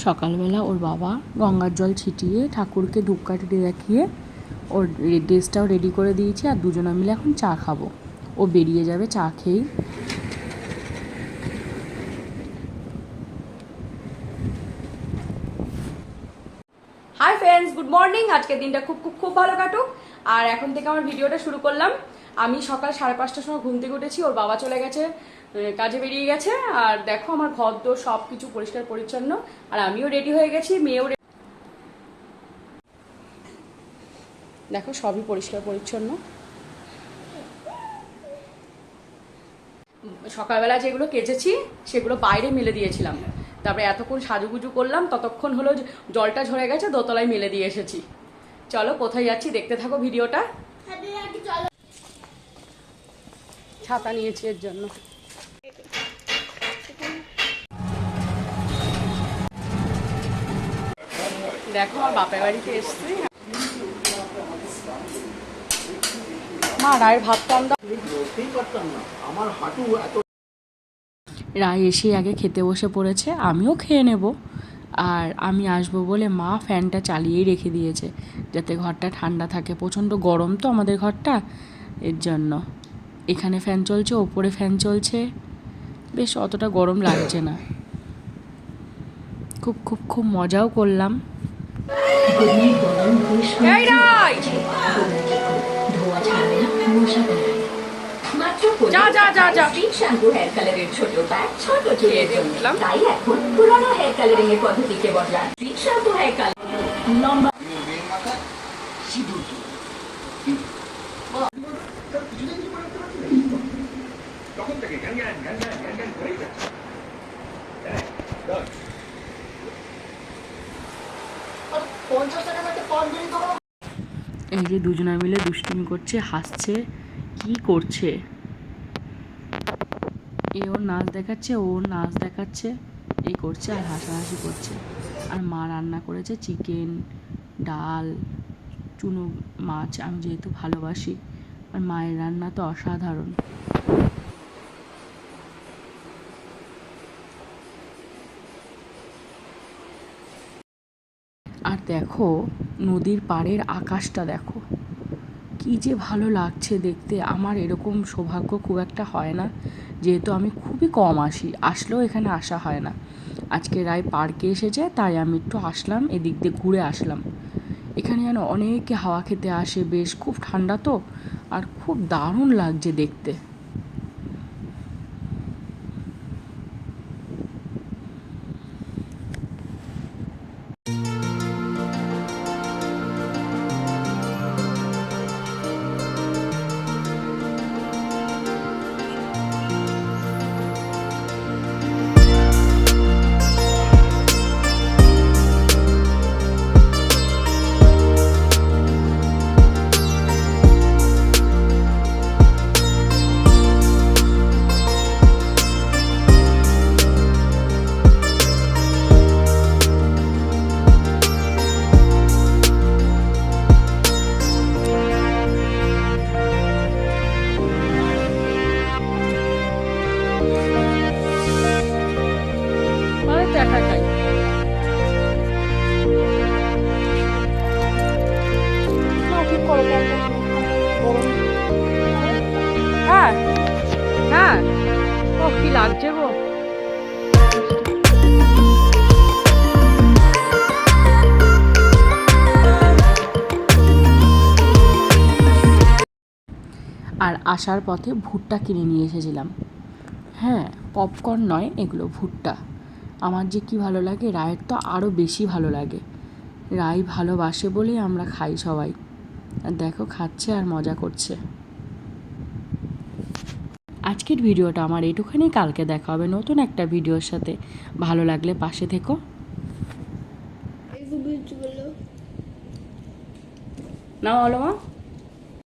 সকালবেলা ওর বাবা গঙ্গার জল ছিটিয়ে ঠাকুরকে ধূপকাঠি দেখিয়ে ওর ড্রেসটাও রেডি করে দিয়েছি, আর দুজনে মিলে এখন চা খাবো। ও বেরিয়ে যাবে চা খেয়েই। Hi friends, good morning. আজকের দিনটা খুব খুব খুব ভালো কাটুক। আর এখন থেকে আমার ভিডিওটা শুরু করলাম। আমি সকাল 5:30টার সময় ঘুম থেকে উঠেছি, ওর বাবা চলে গেছে, কাজে বেরিয়ে গেছে। আর দেখো আমার ঘর দোর সব কিছু পরিষ্কার পরিচ্ছন্ন, আর আমিও রেডি হয়ে গেছি, মেয়েও দেখো সবই পরিষ্কার পরিচ্ছন্ন। সকালবেলা যেগুলো কেচেছি সেগুলো বাইরে মেলে দিয়েছিলাম, তারপরে এতক্ষণ সাজুগুজু করলাম, ততক্ষণ হলো জলটা ঝরে গেছে, দোতলায় মেলে দিয়ে এসেছি। চলো কোথায় যাচ্ছি দেখতে থাকো ভিডিওটা। ছাতা নিয়েছি এর জন্য। দেখো আমার বাপের বাড়িতে এসছি। মা রায়ের ভাত কম দাও। রায় এসে আগে খেতে বসে পড়েছে, আমিও খেয়ে নেব। আর আমি আসবো বলে মা ফ্যানটা চালিয়েই রেখে দিয়েছে যাতে ঘরটা ঠান্ডা থাকে। প্রচণ্ড গরম তো আমাদের ঘরটা, এর জন্য এখানে ফ্যান চলছে, ওপরে ফ্যান চলছে, বেশ অতটা গরম লাগছে না। খুব খুব খুব মজাও করলাম। যা যা যা যা। শ্যাম্পু হেয়ার কালারের ছোট ব্যাগ, ছোট চুলের জন্য, তাই এখন পুরনো হেয়ার কালারিং এর পদ্ধতিকে বদলান। শ্যাম্পু হেয়ার কালার লম্বা এই যে দুজনে মিলে দুষ্টুমি করছে, হাসছে, কি করছে। এ ওর নাচ দেখাচ্ছে, ওর নাচ দেখাচ্ছে, এই করছে আর হাসাহাসি করছে। আর মা রান্না করেছে চিকেন, ডাল, চুনো মাছ, আমি যেহেতু ভালোবাসি। আর মায়ের রান্না তো অসাধারণ। আর দেখো নদীর পাড়ের আকাশটা দেখো, কি যে ভালো লাগছে দেখতে। আমার এরকম সৌভাগ্য খুব একটা হয় না, যেহেতু আমি খুবই কম আসি, আসলেও এখানে আসা হয় না। আজকে রায় পার্কে এসেছে, তাই আমি একটু আসলাম, এদিক দিয়ে ঘুরে আসলাম। এখানে যেন অনেকে হাওয়া খেতে আসে, বেশ খুব ঠান্ডা তো, আর খুব দারুণ লাগছে দেখতে। হ্যাঁ হ্যাঁ, ও কি লাগছে গো। আর আসার পথে ভুট্টা কিনে নিয়ে এসেছিলাম। হ্যাঁ, পপকর্ন নয়, এগুলো ভুট্টা। আমার যে কি ভালো লাগে, রায়ের তো আরও বেশি ভালো লাগে। রায় ভালোবাসে বলেই আমরা খাই সবাই। আর দেখো খাচ্ছে আর মজা করছে। আজকের ভিডিওটা আমার এটুখানি, কালকে দেখা হবে নতুন একটা ভিডিওর সাথে। ভালো লাগলে পাশে থেকো। না বলো মা।